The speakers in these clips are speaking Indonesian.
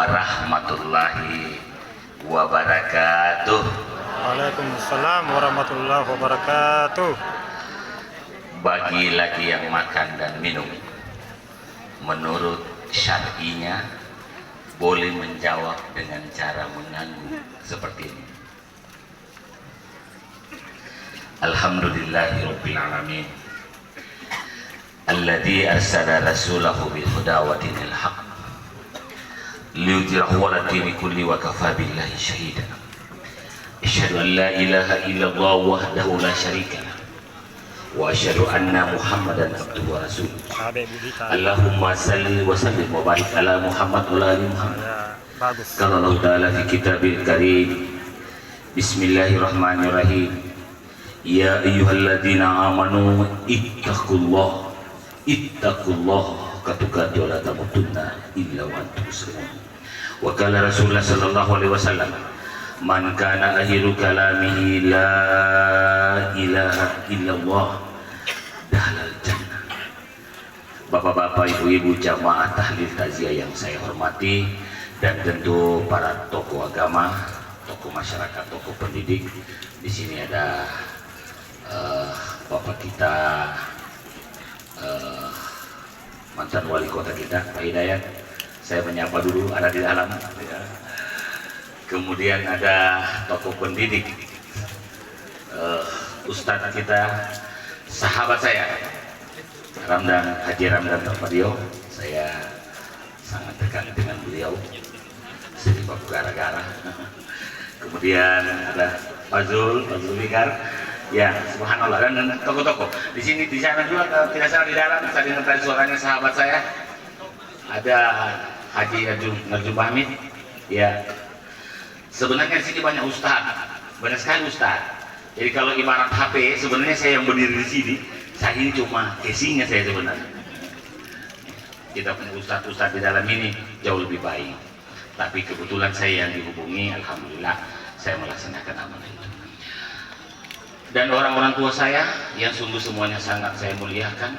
warahmatullahi wabarakatuh. Waalaikumsalam warahmatullahi wabarakatuh. Bagi laki yang makan dan minum, menurut syar'inya boleh menjawab dengan cara mengangguk seperti ini. Alhamdulillahirabbil alamin. Alladzi arsala rasulahu bil huda wa dinil haqq liyudhhirahu 'ala dini kulli wa kafaa billahi shahida. Asyhadu an la ilaha illallah wahdahu la syarika lah wa asyhadu anna Muhammadan abduhu wa rasuluh. Allahumma salli wa sallim wa barik ala Muhammad wa ala ali Muhammad. Qala Allah ta'ala fi kitabil karim. Bismillahirrahmanirrahim. Ya ayyuhalladzina amanu ittaqullaha katuqati wa la tamutunna illa wa antum muslimun. Wa qala Rasulullah sallallahu alaihi wasallam, man kana akhiru kalamihi la ilaha illallah dakhala jannah. Bapak-bapak, ibu-ibu, jamaah tahlil takziah yang saya hormati, dan tentu para tokoh agama, tokoh masyarakat, tokoh pendidik. Di sini ada bapak kita, mantan wali kota kita, Pak Hidayat. Saya menyapa dulu, ada di dalam. Kemudian ada tokoh pendidik, Ustadz kita, sahabat saya, Haji Ramdan Tapadio. Saya sangat dekat dengan beliau, sebab gara-gara. Kemudian ada Fazul Fikar, ya subhanallah, dan tokoh-tokoh di sini, di sana juga, tidak salah di dalam tadi suaranya sahabat saya, ada Haji Narjum Hamid. Ya, sebenarnya di sini banyak banyak sekali ustadz. Jadi kalau ibarat HP, sebenarnya saya yang berdiri di sini, saya ini cuma casingnya saya sebenarnya. Kita punya ustadz di dalam ini jauh lebih baik. Tapi kebetulan saya yang dihubungi, alhamdulillah saya melaksanakan amanah itu. Dan orang-orang tua saya yang sungguh semuanya sangat saya muliakan,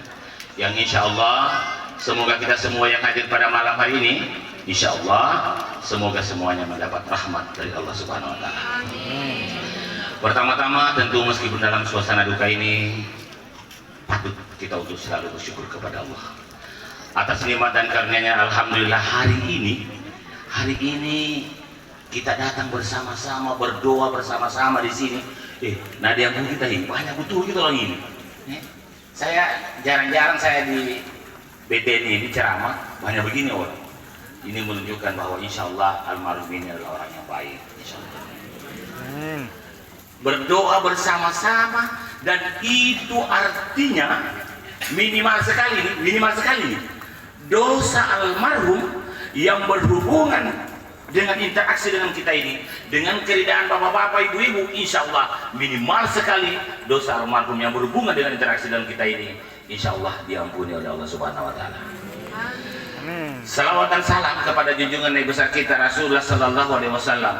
yang insya Allah semoga kita semua yang hadir pada malam hari ini, insya Allah semoga semuanya mendapat rahmat dari Allah Subhanahu Wa Taala. Pertama-tama tentu meskipun dalam suasana duka ini, patut kita untuk selalu bersyukur kepada Allah atas nikmat dan karunia-Nya. Alhamdulillah hari ini kita datang bersama-sama, berdoa bersama-sama di sini. Nadia pun kita ini banyak betul gitu orang ini. Saya jarang-jarang saya di BTN ini ceramah banyak begini orang. Ini menunjukkan bahwa insya Allah almarhum ini adalah orang yang baik. Insya Allah. Berdoa bersama-sama, dan itu artinya minimal sekali dosa almarhum yang berhubungan dengan interaksi dengan kita ini, dengan keridaan bapak-bapak, ibu-ibu, insya Allah minimal sekali dosa almarhum yang berhubungan dengan interaksi dengan kita ini, insya Allah diampuni oleh Allah Subhanahu Wa Taala. Salawat dan salam kepada junjungan Nabi besar kita Rasulullah Sallallahu Alaihi Wasallam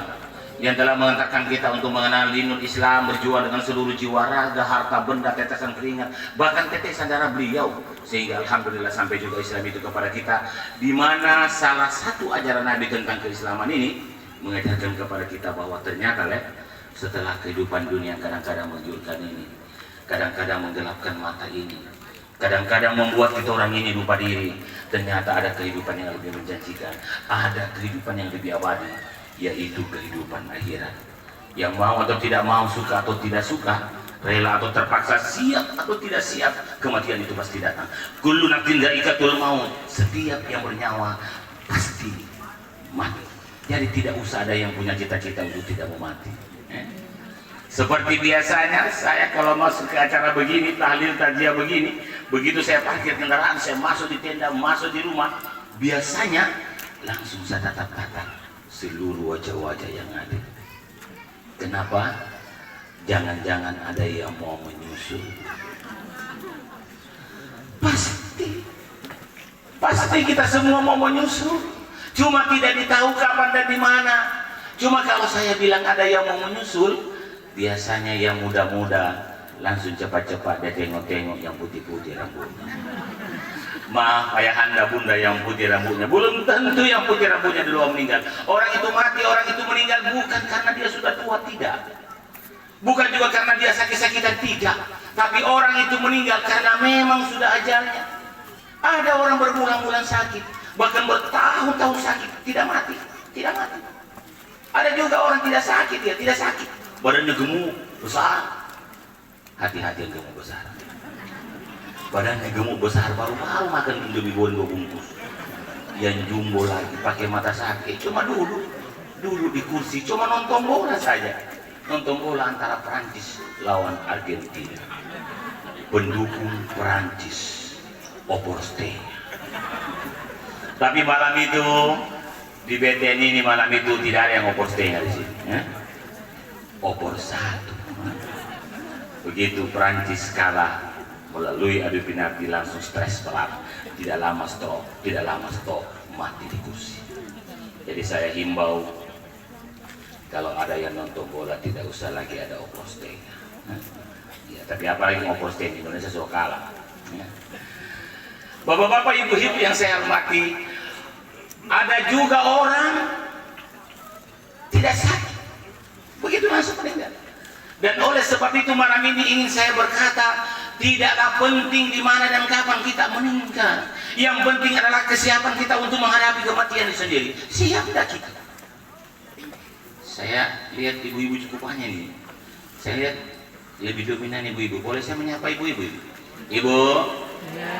yang telah mengantarkan kita untuk mengenal dinul Islam, berjuang dengan seluruh jiwa, raga, harta benda, tetesan keringat, bahkan tetesan darah beliau, sehingga alhamdulillah sampai juga Islam itu kepada kita, di mana salah satu ajaran Nabi tentang keislaman ini mengajarkan kepada kita bahwa ternyata setelah kehidupan dunia kadang-kadang menggiurkan ini, kadang-kadang menggelapkan mata ini, kadang-kadang membuat kita orang ini lupa diri. Ternyata ada kehidupan yang lebih menjanjikan, ada kehidupan yang lebih abadi, yaitu kehidupan akhirat. Yang mau atau tidak mau, suka atau tidak suka, rela atau terpaksa, siap atau tidak siap, kematian itu pasti datang. Kullu nafsin dha'iqatul maut, setiap yang bernyawa pasti mati. Jadi tidak usah ada yang punya cita-cita untuk tidak mau mati. Seperti biasanya saya kalau masuk ke acara begini, tahlil takziah begini, begitu saya parkir kendaraan, saya masuk di tenda, masuk di rumah, biasanya langsung saya tatap-tatap seluruh wajah-wajah yang ada. Kenapa? Jangan-jangan ada yang mau menyusul. Pasti kita semua mau menyusul, cuma tidak ditahu kapan dan di mana. Cuma kalau saya bilang ada yang mau menyusul, biasanya yang muda-muda langsung cepat-cepat dia tengok-tengok yang putih-putih rambutnya. Maaf ayahanda bunda yang putih rambutnya, belum tentu yang putih rambutnya dulu meninggal. Orang itu mati, orang itu meninggal bukan karena dia sudah tua, tidak. Bukan juga karena dia sakit-sakitan, tidak. Tapi orang itu meninggal karena memang sudah ajalnya. Ada orang berbulan-bulan sakit, bahkan bertahun-tahun sakit, tidak mati, tidak mati. Ada juga orang tidak sakit, dia tidak sakit, badannya gemuk besar. Hati-hati yang gemuk besar. Badannya gemuk besar, baru-baru makan Indomie goreng 2 bungkus. Yang jumbo lagi pakai mata sakit, cuma duduk di kursi, cuma nonton bola saja. Nonton bola antara Prancis lawan Argentina. Pendukung Prancis, opor stay. Tapi malam itu di BTN ini malam itu tidak ada yang opor stay di sini. Ya? Opor 1. Begitu Prancis kalah melalui adu penalti langsung stres berat, tidak lama stop, mati di kursi. Jadi saya himbau kalau ada yang nonton bola tidak usah lagi ada opor stay. Ya, tapi apalagi opor stay di Indonesia sudah kalah. Ya. Bapak-bapak, ibu-ibu yang saya hormati, ada juga orang tidak sakit, begitu langsung meninggal. Dan oleh sebab itu malam ini ingin saya berkata, tidaklah penting di mana dan kapan kita meninggal. Yang penting adalah kesiapan kita untuk menghadapi kematian itu sendiri. Siap tidak kita? Saya lihat ibu-ibu cukup banyak nih. Saya lihat lebih dominan ibu-ibu. Boleh saya menyapa ibu-ibu? Ibu? Ya.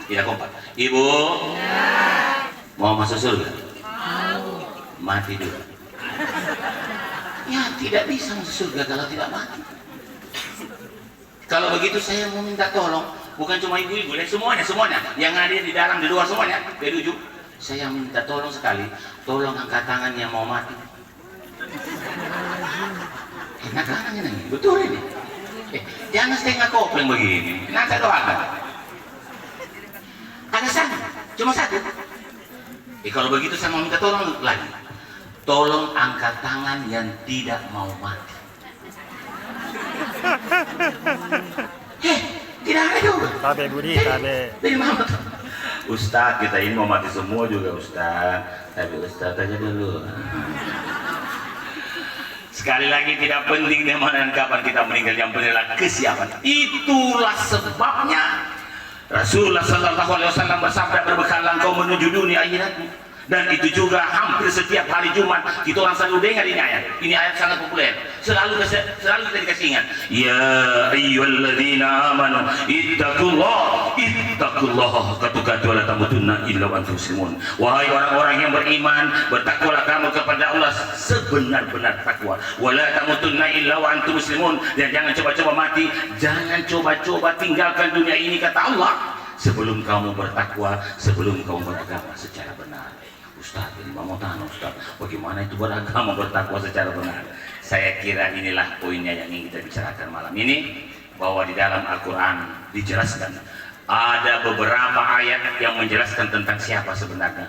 Tidak kompak. Ibu? Ya. Mau masuk surga? Mau. Mati dulu. Ya, tidak bisa masuk surga kalau tidak mati. Kalau begitu saya mau minta tolong, bukan cuma ibu-ibu, dan semuanya yang hadir di dalam, di luar semuanya, dari ujung. Saya minta tolong sekali, tolong angkat tangan yang mau mati. Enak tangannya nih, betul ini. Jangan setengah kopling begini, nanti doakan. Ada satu, cuma satu. Kalau begitu saya mau minta tolong lagi. Tolong angkat tangan yang tidak mau mati. Tidak ada juga. Tabe Budi, tabe. Dari mana? Ustaz, kita ini mau mati semua juga Ustaz. Tapi Ustaz aja dulu. Sekali lagi tidak penting di mana dan kapan kita meninggal, yang penting adalah kesiapan. Itulah sebabnya Rasulullah Sallallahu Alaihi Wasallam bersabda, berbekallah engkau menuju dunia akhiratmu. Dan itu juga hampir setiap hari Jumat kita orang selalu dengar ini ayat. Ini ayat sangat populer. Selalu kita dikasih ingat. Ya ayyuhalladzina amanu ittaqullah katuqatu wa la tamutunna illa wa antum muslimun. Wahai orang-orang yang beriman, bertakwalah kamu kepada Allah sebenar-benar takwa. Wa la tamutunna illa wa antum muslimun. Dan jangan coba-coba mati, jangan coba-coba tinggalkan dunia ini kata Allah sebelum kamu bertakwa, sebelum kamu beragama secara benar. Ustaz, ini mau tanya Ustaz, bagaimana itu beragama bertakwa secara benar? Saya kira inilah poinnya yang ingin kita bicarakan malam ini, bahwa di dalam Al-Quran dijelaskan ada beberapa ayat yang menjelaskan tentang siapa sebenarnya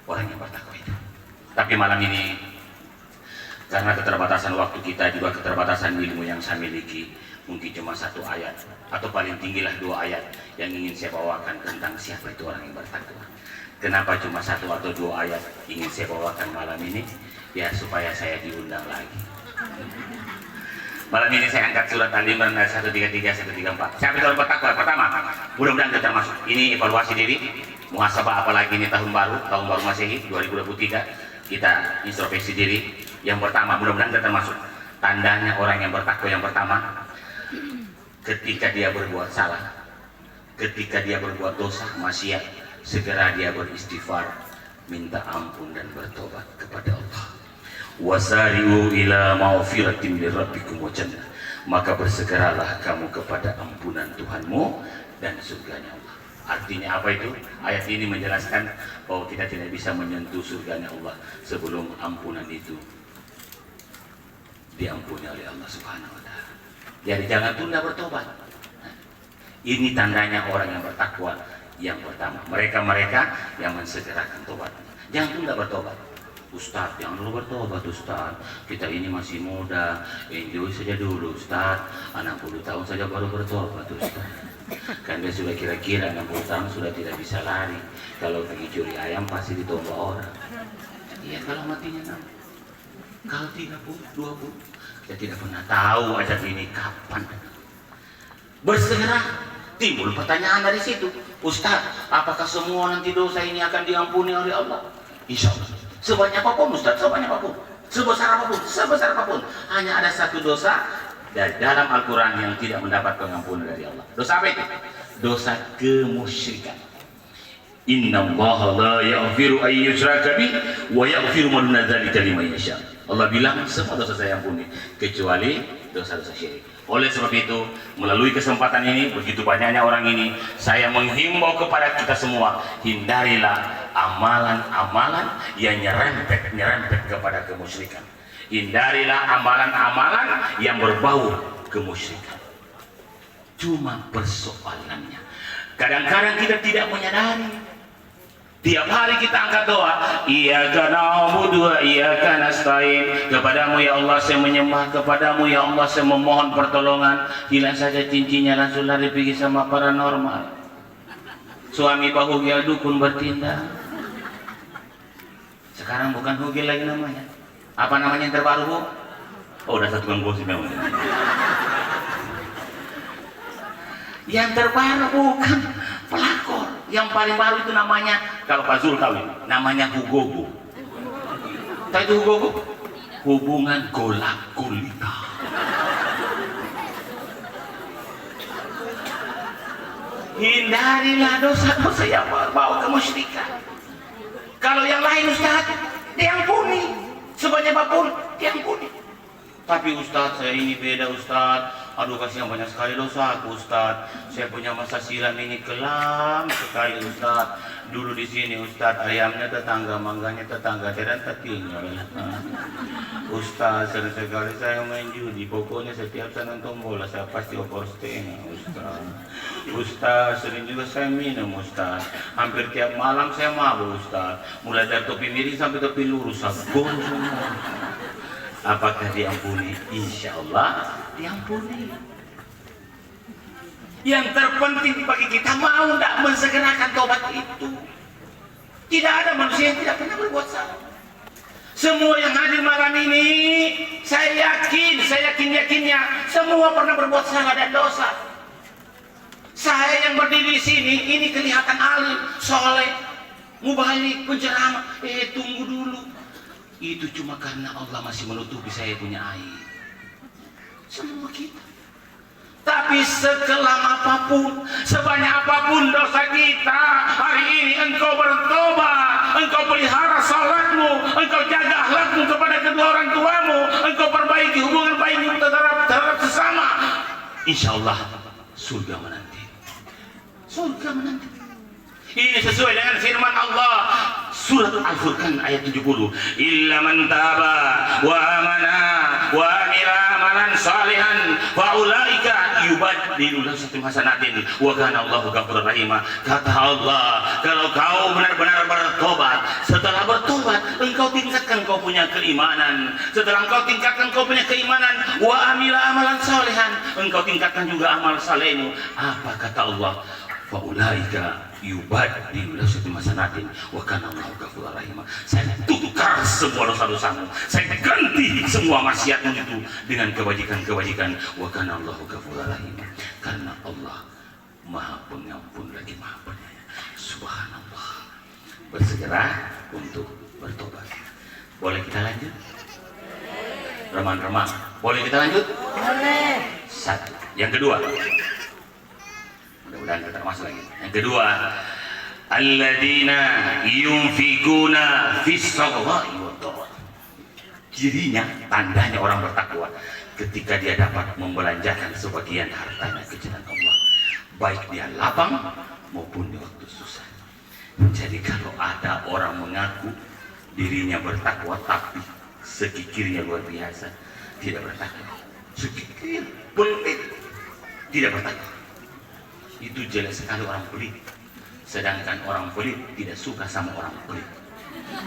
orang yang bertakwa itu. Tapi malam ini karena keterbatasan waktu kita, juga keterbatasan ilmu yang saya miliki, mungkin cuma 1 ayat atau paling tinggilah 2 ayat yang ingin saya bawakan tentang siapa itu orang yang bertakwa. Kenapa cuma 1 atau 2 ayat ingin saya bawakan malam ini? Ya supaya saya diundang lagi. Malam ini saya angkat surat Al-Imran 133, 134. Siapa itu orang bertakwa? Pertama, mudah-mudahan kita termasuk. Ini evaluasi diri, muhasabah, apalagi ini tahun baru Masehi 2023. Kita introspeksi diri. Yang pertama, mudah-mudahan kita termasuk. Tandanya orang yang bertakwa yang pertama, ketika dia berbuat salah, ketika dia berbuat dosa, maksiat, segera dia beristighfar, minta ampun dan bertobat kepada Allah. Wasari'u ila maghfiratin min rabbikum wa jannah. Maka bersegeralah kamu kepada ampunan Tuhanmu dan surganya Allah. Artinya apa itu? Ayat ini menjelaskan bahwa kita tidak bisa menyentuh surganya Allah sebelum ampunan itu diampuni oleh Allah Subhanahu wa taala. Jadi jangan tunda bertobat. Ini tandanya orang yang bertakwa yang pertama. Mereka yang mensegerakan tobat. Jangan tunda bertobat. Ustadz, jangan dulu bertobat Ustadz, kita ini masih muda, enjoy saja dulu Ustadz, 60 tahun saja baru bertobat Ustadz. Kan dia sudah kira-kira 60 tahun sudah tidak bisa lari, kalau pergi curi ayam pasti ditombak orang. Iya kalau matinya 6, kalau 30, 20, kita tidak pernah tahu ajal ini kapan. Bersegera timbul pertanyaan dari situ, Ustadz, apakah semua nanti dosa ini akan diampuni oleh Allah? Insya Allah. Sebanyak apapun Ustaz, sebanyak apapun, sebesar apapun, hanya ada satu dosa dari dalam Al-Quran yang tidak mendapat pengampunan dari Allah. Dosa apa itu? Dosa kemusyrikan. Innallaha la yaghfiru an yushraka bih wa yaghfiru ma duna dzalika liman yasha. Allah bilang semua dosa saya ampuni kecuali dosa-dosa syirik. Oleh sebab itu, melalui kesempatan ini, begitu banyaknya orang ini, saya menghimbau kepada kita semua, hindarilah amalan-amalan yang nyerempet kepada kemusyrikan. Hindarilah amalan-amalan yang berbau kemusyrikan. Cuma persoalannya, kadang-kadang kita tidak menyadari. Tiap hari kita angkat doa, Iyyaka na'budu wa iyyaka nasta'in. Kepadamu ya Allah saya menyembah, kepadamu ya Allah saya memohon pertolongan. Hilang saja cincinnya langsung lari pergi sama paranormal. Suami bahugil dukun bertindak. Sekarang bukan hugil lagi namanya. Apa namanya yang terbaru, Bu? Oh, udah satu gosip memang. Yang terbaru bukan pelakor. Yang paling baru itu namanya, kalau Pak Zul tahu ini, namanya hugogo. Tahu itu hugogo? Hubungan golak gulita. Hindarilah dosa-dosa yang berbau kemusyrikan. Kalau yang lain Ustaz, diampuni. Sebanyak apapun, diampuni. Tapi Ustaz, saya ini beda Ustaz. Aduh, kasihan banyak sekali dosa aku Ustaz. Saya punya masa silam ini kelam sekali Ustaz. Dulu di sini Ustaz, ayamnya tetangga, mangganya tetangga, dan tertinggal. Ustaz, sering sekali saya main judi. Pokoknya setiap saya nonton bola, saya pasti opor setengah Ustaz. Ustaz, sering juga saya minum Ustaz. Hampir tiap malam saya mabuk Ustaz. Mulai dari topi miring sampai topi lurus, sabun semua. Apakah diampuni? Insya Allah diampuni. Yang terpenting bagi kita mau tidak mensegerakan tobat itu. Tidak ada manusia yang tidak pernah berbuat salah. Semua yang hadir malam ini, saya yakinnya semua pernah berbuat salah dan dosa. Saya yang berdiri di sini, ini kelihatan alim, soleh, mubalik, penceramah. Tunggu dulu. Itu cuma karena Allah masih menutupi saya punya aib. Semua kita. Tapi sekelam apapun, sebanyak apapun dosa kita, hari ini engkau bertobat, engkau pelihara salatmu, engkau jaga akhlakmu kepada kedua orang tuamu, engkau perbaiki hubungan baikmu terhadap sesama, insya Allah surga menanti. Surga menanti. Ini sesuai dengan firman Allah surat Al-Furqan ayat 70. Illa man taba wa amana wa amila amalan salihan fa ulaika yubaddilu lahum hasanatin wa kana Allahu ghafurur rahim. Kata Allah, kalau kau benar-benar bertobat, setelah bertobat engkau tingkatkan kau punya keimanan, setelah engkau tingkatkan kau punya keimanan wa amila amalan salihan, engkau tingkatkan juga amal salehmu. Apa kata Allah? Fa ulaika yubaddilu lahum hasanatin wa kana Allahu ghafurur rahim. Saya tukar semua dosa-dosamu, saya ganti semua maksiatmu itu dengan kebajikan-kebajikan. Wa kana Allahu ghafurur rahim. Karena Allah Maha Pengampun lagi Maha Penyayang. Subhanallah. Bersegera untuk bertobat. Boleh kita lanjut? Remang-remang. Boleh kita lanjut? Boleh. Satu. Yang kedua. Mudah-mudahan kita masuk lagi. Yang kedua, alladzina yunfikuna fis-sarra'i wad-dharra. Cirinya, tandanya orang bertakwa ketika dia dapat membelanjakan sebagian hartanya ke jalan Allah, baik dia lapang maupun di waktu susah. Jadi kalau ada orang mengaku dirinya bertakwa tapi sekikirnya luar biasa, tidak bertakwa. Sekikir, pelit, tidak bertakwa. Itu jelas sekali orang pelit. Sedangkan orang pelit tidak suka sama orang pelit.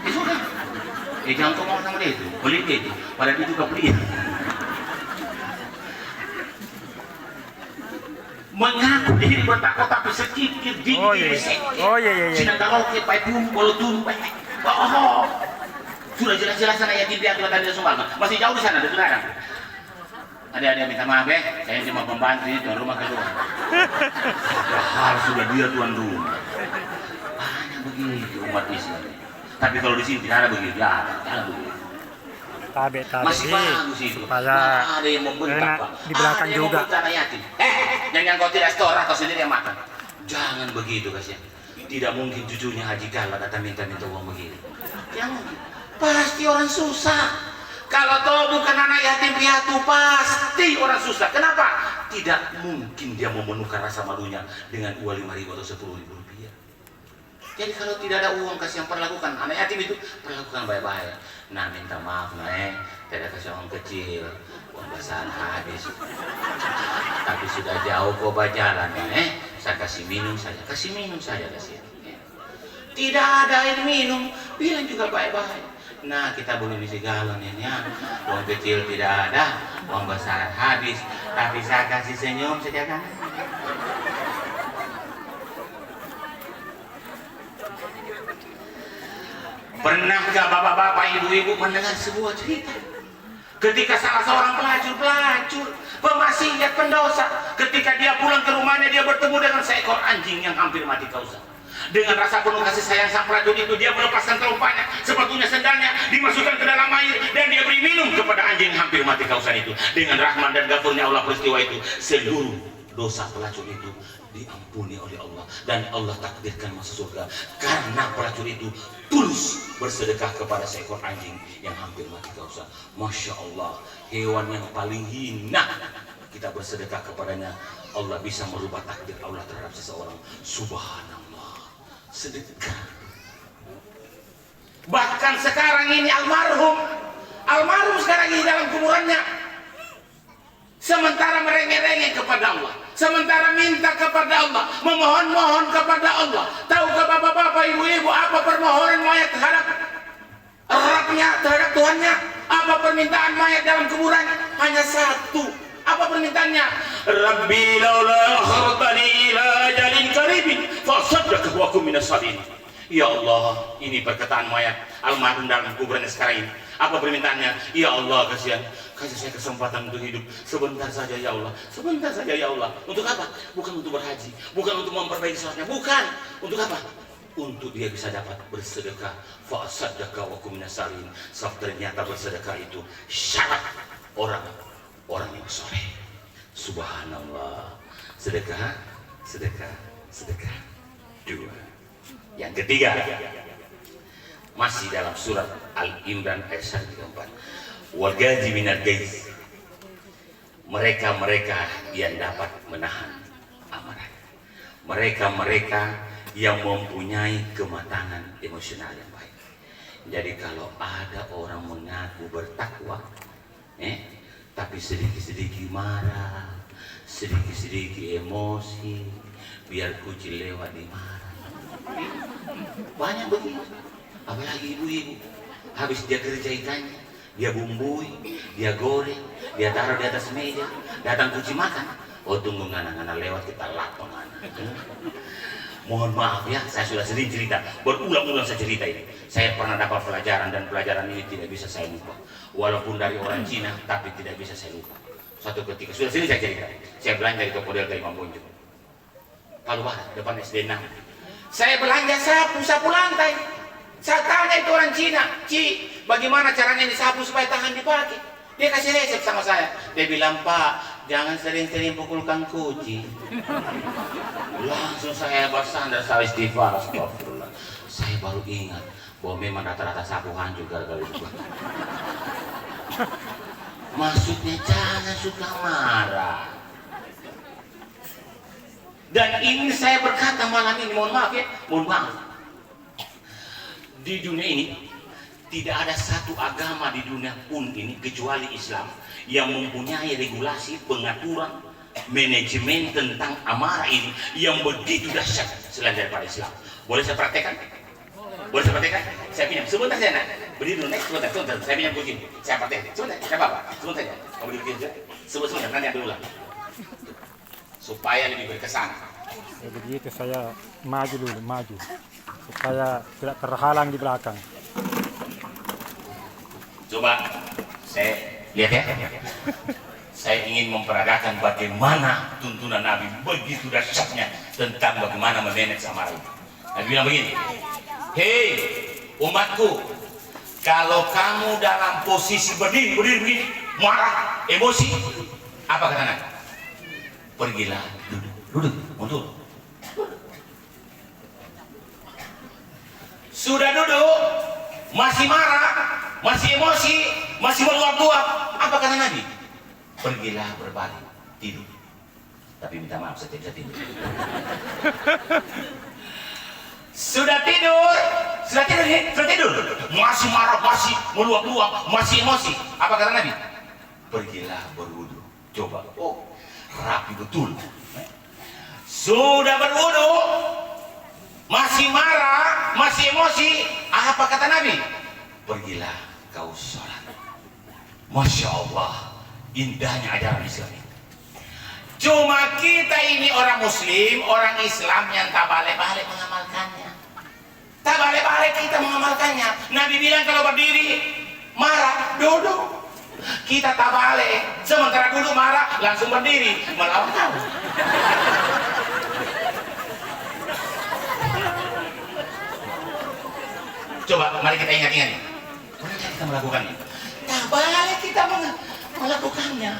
Dia suka. Jangan kau mau sama dia itu, beli dia itu, padahal dia juga beli. Mengaku diri bertakwa tapi sedikit dikit. Oh iya. Oh iya iya. Sina karaoke pai kalau tumpah. Oh. Sudah jelas-jelas sana yatim piatu tadi sumbang. Masih jauh di sana, di Semarang. Ada minta maaf ya, saya cuma pembantu ini tuan rumah kedua. Hal sudah dia tuan rumah. Banyak begitu umat Islam. Tapi kalau di sini tidak ada begitu, jangan begitu. Tabe Masih bagus itu. supaya ada yang membentak, Pak. di belakang Ada yang juga. membentak anak yatim. Jangan kau tidak setor atau sendiri yang makan. Jangan begitu kasihan. Tidak mungkin cucunya Haji Kala datang minta-minta uang begini. Jangan. Pasti orang susah. Kalau tahu bukan anak yatim piatu pasti orang susah. Kenapa? Tidak mungkin dia memenuhkan rasa malunya dengan uang 5.000 atau 10.000 rupiah. Jadi kalau tidak ada uang kasih yang perlakukan anak yatim itu perlakukan baik-baik. Nah minta maaf tidak kasih uang kecil, uang basahan habis. Tapi sudah jauh kau berjalan saya kasih minum saja kasih. Tidak ada air minum, bilang juga baik-baik. Nah kita belum isi galon ini ya. Uang kecil tidak ada, uang basahan habis. Tapi saya kasih senyum saja kan. Pernahkah bapak-bapak, ibu-ibu mendengar sebuah cerita? Ketika salah seorang pelacur, pemaksiat, pendosa, ketika dia pulang ke rumahnya, dia bertemu dengan seekor anjing yang hampir mati kausa. Dengan rasa penuh kasih sayang sang pelacur itu, dia melepaskan terompanya, sepatunya, sendalnya, dimasukkan ke dalam air, dan dia beri minum kepada anjing yang hampir mati kausan itu. Dengan rahman dan ghafurnya Allah peristiwa itu, seluruh dosa pelacur itu diampuni oleh Allah, dan Allah takdirkan masuk surga karena pelacur itu tulus bersedekah kepada seekor anjing yang hampir mati kausa. Masya Allah, hewan yang paling hina kita bersedekah kepadanya, Allah bisa merubah takdir Allah terhadap seseorang. Subhanallah, sedekah. Bahkan sekarang ini almarhum sekarang ini dalam kuburannya, sementara merengek-rengek kepada Allah, sementara minta kepada Allah, memohon-mohon kepada Allah. Tahukah bapak-bapak, ibu-ibu, apa permohonan mayat terhadap Rabbnya, terhadap Tuhannya? Apa permintaan mayat dalam kuburan? Hanya satu. Apa permintaannya? Rabbi laula akhartani ila ajalin qaribin fasaddaq wa kum minas salihin. Ya Allah, ini perkataan mayat almarhum dalam kuburannya sekarang ini. Apa permintaannya? Ya Allah, kasih saya kesempatan untuk hidup sebentar saja ya Allah, sebentar saja ya Allah. Untuk apa? Bukan untuk berhaji, bukan untuk memperbaiki sholatnya, bukan. Untuk apa? Untuk dia bisa dapat bersedekah. Fasadaka wa kum minas salihin. Sebab ternyata bersedekah itu syarat orang yang soleh. Subhanallah. Sedekah. Dua. Yang ketiga, masih dalam surat Al-Imran ayat 134. Wal gazi minal gaiz. Mereka yang dapat menahan amarah. Mereka yang mempunyai kematangan emosional yang baik. Jadi kalau ada orang mengaku bertakwa, tapi sedikit-sedikit marah, sedikit-sedikit emosi, biar kucing lewat di marah. Banyak begitu. Apalagi ibu-ibu, habis dia kerja ikannya, dia bumbui, dia goreng, dia taruh di atas meja, datang kucing makan. Oh tunggu ngana-ngana lewat kita lapang ngana. Mohon maaf ya, saya sudah sering cerita, berulang-ulang saya cerita ini. Saya pernah dapat pelajaran, dan pelajaran ini tidak bisa saya lupa. Walaupun dari orang Cina, tapi tidak bisa saya lupa. Suatu ketika, sudah sering saya cerita, saya belanja di toko Delta Imam Bonjol, Palu Barat, depan SD 6. Saya belanja sapu lantai. Saya tanya itu orang Cina, Ci, bagaimana caranya disapu supaya tahan dipakai? Dia kasih resep sama saya. Dia bilang, Pak, jangan sering-sering pukulkan kucing. Langsung saya bersandar, saya istighfar, astagfirullah. Saya baru ingat bahwa memang rata-rata sapu hancur gara-gara itu. Maksudnya jangan suka marah. Dan ini saya berkata malam ini, mohon maaf. Di dunia ini tidak ada satu agama di dunia pun ini kecuali Islam yang mempunyai regulasi, pengaturan, manajemen tentang amarah ini yang begitu dahsyat selain daripada Islam. Boleh saya praktekkan? Boleh saya praktekkan? Saya pinjam sebentar saya nak. Berdiri dulu, next, sebentar, sebentar. Saya pinjam kunci. Saya pakai. Sebentar, tidak apa-apa. Sebentar saja. Kamu berdiri saja. Sebentar, nanti ambil ulang. Supaya lebih berkesan. Ya, begitu saya maju dulu, maju. Supaya tidak terhalang di belakang. Coba saya lihat ya. Saya ingin memperagakan bagaimana tuntunan Nabi begitu dahsyatnya tentang bagaimana memanage amarah. Nabi bilang begini, hei umatku, kalau kamu dalam posisi berdiri, marah, emosi, apa kata Nabi? Pergilah, duduk, mundur. Sudah duduk, masih marah, masih emosi, masih meluap-luap, apa kata Nabi? Pergilah berbaring, tidur. Tapi minta maaf, saya tidak bisa tidur. Sudah tidur, masih marah, masih meluap-luap, masih emosi. Apa kata Nabi? Pergilah berwudu. Coba, oh rapi betul. Sudah berwudu, masih marah, masih emosi. Apa kata Nabi? Pergilah kau sholat. Masya Allah, indahnya ajaran Islam ini. Cuma kita ini orang Muslim, orang Islam yang tak balik-balik mengamalkannya. Tak balik-balik kita mengamalkannya. Nabi bilang kalau berdiri marah, duduk. Kita tak balik. Sementara duduk marah, langsung berdiri melawan kamu. Coba, mari kita ingat-ingat. Mari kita melakukannya. Tak balik kita melakukannya.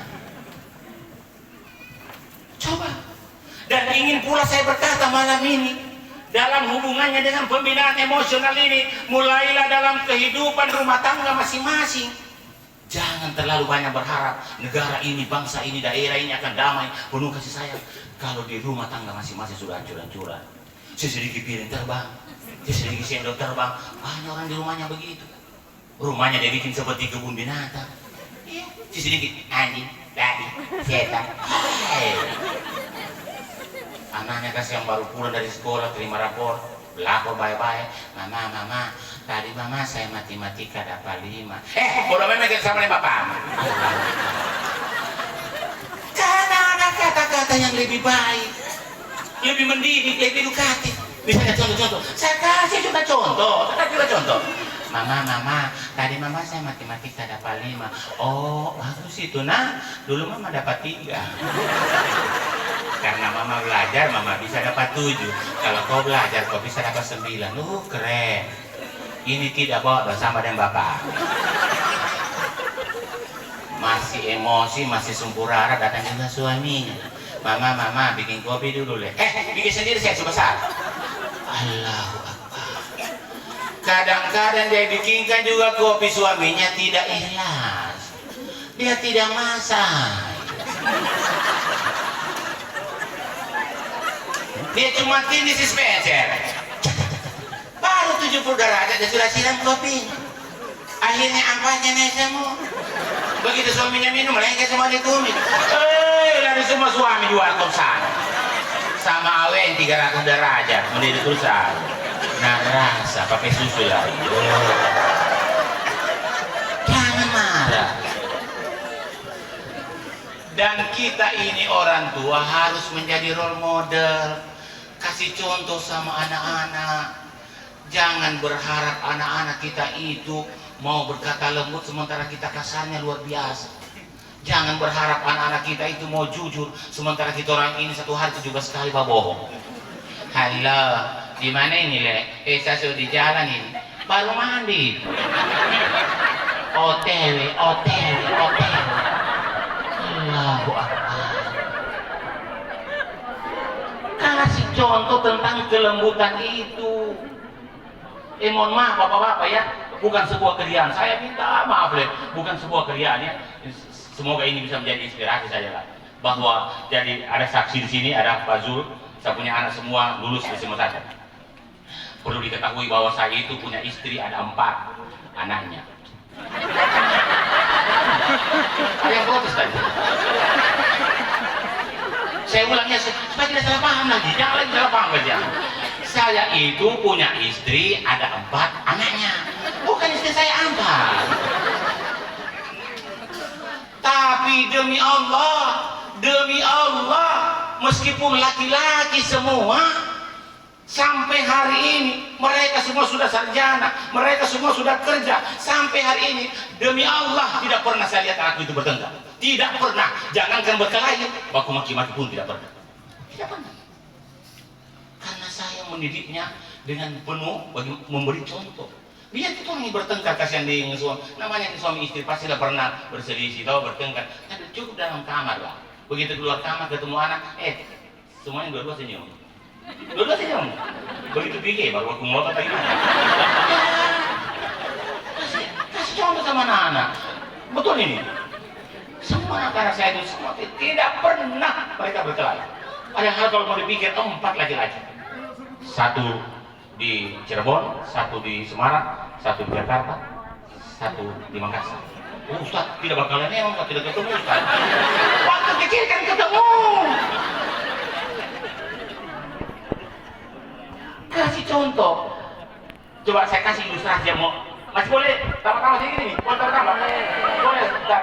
Coba. Dan ingin pula saya berkata malam ini, dalam hubungannya dengan pembinaan emosional ini, mulailah dalam kehidupan rumah tangga masing-masing. Jangan terlalu banyak berharap negara ini, bangsa ini, daerah ini akan damai, penuh kasih sayang. Kalau di rumah tangga masing-masing sudah hancur-hancuran, sedikit piring terbang, sedikit sendok terbang, banyak orang di rumahnya begitu. Rumahnya dia bikin seperti kebun binatang. Sedikit anjing, tadi, setan. Anaknya kasih yang baru pulang dari sekolah, terima rapor, lapor baik-baik. Mama, tadi mama saya matematika dapat 5. Bodoh memang kita sama dengan bapak. Karena ada kata-kata yang lebih baik, lebih mendidik, lebih edukatif. Misalnya contoh-contoh, saya kasih juga contoh. Mama, tadi mama saya matematika dapat 5. Oh, bagus itu nah. Dulu mama dapat 3. Karena mama belajar, mama bisa dapat 7. Kalau kau belajar, kau bisa dapat 9. Keren. Ini tidak bawa sama dengan bapak. Masih emosi, masih sumpurara, datang juga suaminya. Mama, bikin kopi dulu deh. Bikin sendiri saya sebesar. Allahu Akbar. Kadang-kadang dia bikinkan juga kopi, suaminya tidak ikhlas. Dia tidak masak. Dia cuma tindih dispenser. Baru 70 derajat dia sudah siram kopi. Akhirnya ampasnya naik semua. Begitu suaminya minum, lengket semua di kumis. Dari semua suami di warkop sana. Sama awen 300 derajat, mendidih terusah. Nah rasa pakai susu lagi. Jangan marah. Dan kita ini orang tua harus menjadi role model. Kasih contoh sama anak-anak. Jangan berharap anak-anak kita itu mau berkata lembut sementara kita kasarnya luar biasa. Jangan berharap anak-anak kita itu mau jujur sementara kita orang ini satu hari 17 kali bohong. Halo, di mana ini Le? Saya sudah di jalan ini. Baru mandi. OTW. Allahu Akbar. Kasih contoh tentang kelembutan itu. Mohon maaf bapak-bapak ya, bukan sebuah keriaan. Saya minta maaf Le, bukan sebuah keriaan ya. Semoga ini bisa menjadi inspirasi saja lah. Bahwa jadi ada saksi di sini, ada Pak Zul, saya punya anak semua lulus SMA 1. Perlu diketahui bahwa saya itu punya istri ada 4 anaknya. Ada yang protes tadi. Saya ulangnya supaya tidak salah paham lagi, jangan lagi salah paham saja. Saya itu punya istri ada 4 anaknya. Bukan istri saya angkat. Tapi demi Allah, meskipun laki-laki semua, sampai hari ini mereka semua sudah sarjana, mereka semua sudah kerja, sampai hari ini demi Allah tidak pernah saya lihat anakku itu bertengkar. Tidak pernah. Jangankan berkelahi, baku maki-maki pun tidak pernah. Tidak pernah. Karena saya mendidiknya dengan penuh bagi memberi contoh. Biar kita orang yang bertengkar, kasihan di suami, namanya suami istri pasti lah pernah berselisih atau bertengkar, tapi cukup dalam kamar lah. Begitu keluar kamar ketemu anak, semuanya dua-dua senyum. Dua-dua senyum. Begitu pikir baru aku mau apa gimana? Kasih contoh sama anak-anak. Betul ini. Semua anak-anak saya itu semua tidak pernah mereka berkelahi. Padahal kalau mau dipikir 4 laki-laki. 1 di Cirebon, 1 di Semarang, 1 di Jakarta, 1 di Makassar. Ustaz, tidak bakalan emang tidak ketemu Ustaz. Waktu kecil kan ketemu. Kasih contoh. Coba saya kasih ilustrasi yang mau. Masih boleh tambah-tambah sedikit ini? Boleh tambah? Boleh, bentar.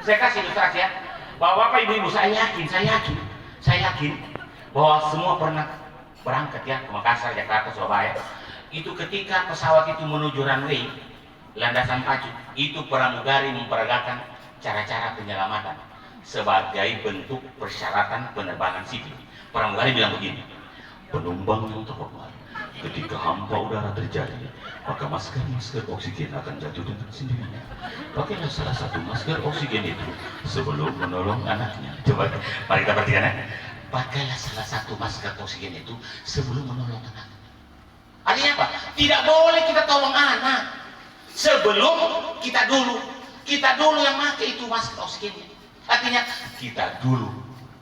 Saya kasih ilustrasi ya. Bapak ibu-ibu, saya yakin bahwa semua pernah berangkat ya ke Makassar, Jakarta, Surabaya. Itu ketika pesawat itu menuju runway, landasan pacu, itu pramugari memperagakan cara-cara penyelamatan sebagai bentuk persyaratan penerbangan sipil. Pramugari bilang begini, penumpang yang terhormat, ketika hampa udara terjadi, maka masker oksigen akan jatuh dengan sendirinya. Pakailah salah satu masker oksigen itu sebelum menolong anaknya. Coba, mari kita perhatikan ya. Pakailah salah satu masker oksigen itu sebelum menolong anak. Artinya apa? Tidak boleh kita tolong anak sebelum kita dulu yang pakai itu masker oksigennya. Artinya kita dulu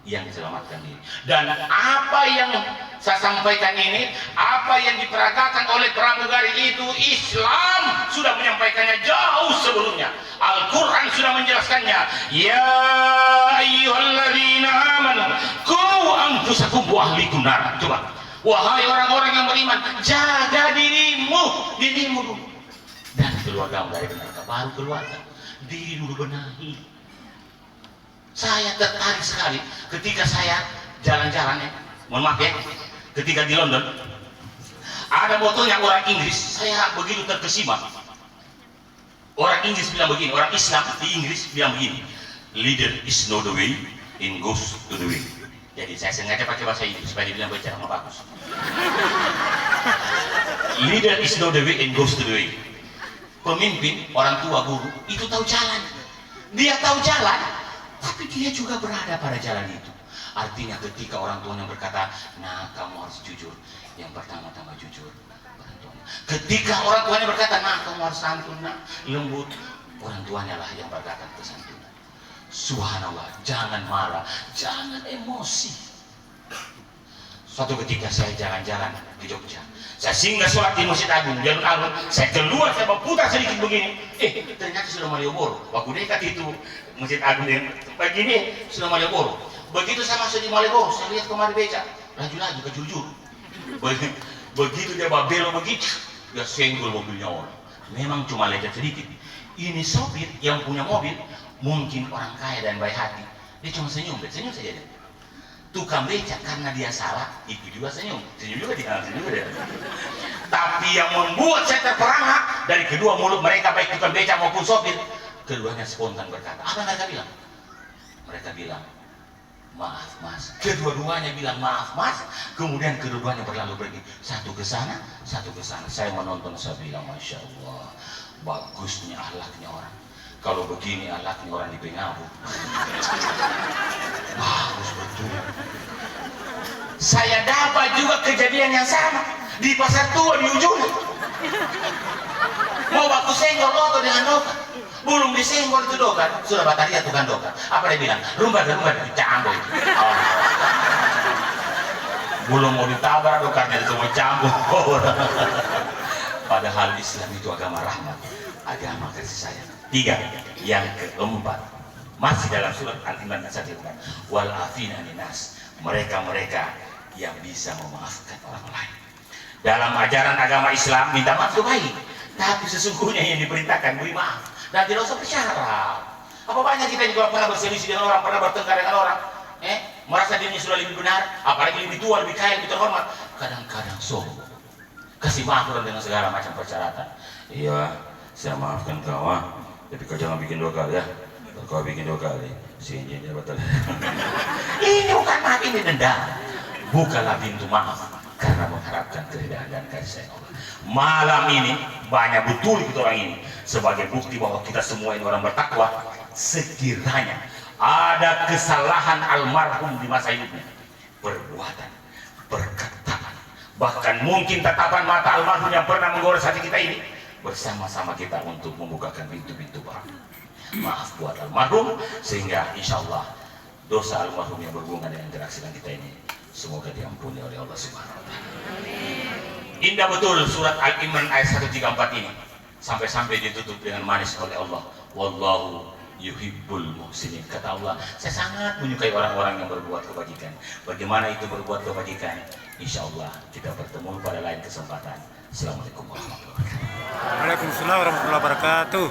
yang diselamatkan diri. Dan apa yang saya sampaikan ini, apa yang diperagakan oleh pramugari itu, Islam sudah menyampaikannya jauh sebelumnya. Al-Quran sudah menjelaskannya. Ya ayyuhalladzina amanu qu anfusakum wa ahlikum nar. Coba, wahai orang-orang yang beriman, jaga dirimu dulu dan keluargamu dari neraka. Baru keluarga, diri dulu benahi. Saya tertarik sekali ketika saya jalan-jalan ya, mohon maaf ya, ketika di London ada motonya orang Inggris, saya begitu terkesima. Orang Inggris bilang begini, orang Islam di Inggris bilang begini, leader is not the way, in goes to the way. Jadi saya sengaja pakai bahasa Inggris supaya dibilang baca sama bagus. Leader is not the way, in goes to the way. Pemimpin, orang tua, guru itu tahu jalan. Dia tahu jalan, tapi dia juga berada pada jalan itu. Artinya ketika orang tuanya berkata, nah kamu harus jujur, yang pertama-tama jujur. Ketika orang tuanya berkata, nah kamu harus santun, nah, lembut, orang tuanya lah yang berkata kesantunan. Subhanallah, jangan marah, jangan emosi. Suatu ketika saya jalan-jalan di Jogja, saya singgah sholat di Masjid Agung, Jalur Agung, saya keluar, saya putar sedikit begini, ternyata sudah Malioboro. Waktu dekat itu Masjid Agung yang begini sudah Malioboro. Begitu saya masuk di Malioboro, saya lihat kemari beca, laju-laju kejujur. Begitu dia belok begitu, dia senggol mobilnya orang. Memang cuma lecet sedikit. Ini sopir yang punya mobil, mungkin orang kaya dan baik hati. Dia cuma senyum saja. Tukang becak karena dia salah, itu juga senyum juga dia. Tapi yang membuat saya terperangah dari kedua mulut mereka, baik tukang becak maupun sopir, keduanya spontan berkata, apa mereka bilang? Mereka bilang, maaf mas. Kedua-duanya bilang maaf mas. Kemudian kedua-duanya berlalu pergi, satu ke sana, satu ke sana. Saya menonton, saya bilang, masya Allah, bagusnya akhlaknya orang. Kalau begini akhlaknya orang di Pengabu, bagus betul. Saya dapat juga kejadian yang sama di pasar tua di ujung. Mau baku senggol oto dengan doka, belum disenggol itu doka, sudah bataria tukang doka. Apa dia bilang? Rumbat campur itu. Oh. Belum mau ditabrak dokanya itu mau campur. Padahal Islam itu agama rahmat, agama kasih sayang. 3, yang keempat, masih dalam surat Al-Imran saya katakan, wal afina ninas, mereka yang bisa memaafkan orang lain. Dalam ajaran agama Islam minta maaf itu baik, Tapi sesungguhnya yang diperintahkan beri maaf dan tidak usah bersyarat. Apa banyak kita juga pernah berselisih dengan orang, pernah bertengkar dengan orang, merasa dirinya sudah lebih benar, apalagi lebih tua, lebih kaya, lebih terhormat. Kadang-kadang sombong, kasih maaf dengan segala macam persyaratan. Iya, saya maafkan kau, tapi kau jangan bikin 2 kali ya. Kalau kau bikin 2 kali, sinjinnya batal. Ini bukan maaf, ini dendam. Bukalah pintu maaf karena mengharapkan keridhaan dan kasih sayang Allah. Malam ini banyak betul kita orang ini sebagai bukti bahwa kita semua ini orang bertakwa. Sekiranya ada kesalahan almarhum di masa hidupnya, perbuatan, perkataan, bahkan mungkin tatapan mata almarhum yang pernah menggores hati kita ini, bersama-sama kita untuk membukakan pintu-pintu baru. Maaf buat almarhum, sehingga insya Allah dosa almarhum yang berhubungan dengan interaksi kita ini semoga diampuni oleh Allah Subhanahu wa Ta'ala. Indah betul surat Al-Imran ayat 134 ini, sampai-sampai ditutup dengan manis oleh Allah. Wallahu yuhibbul muhsinin. Kata Allah, saya sangat menyukai orang-orang yang berbuat kebajikan. Bagaimana itu berbuat kebajikan? Insya Allah kita bertemu pada lain kesempatan. Assalamualaikum warahmatullahi wabarakatuh. Waalaikumsalam warahmatullahi wabarakatuh.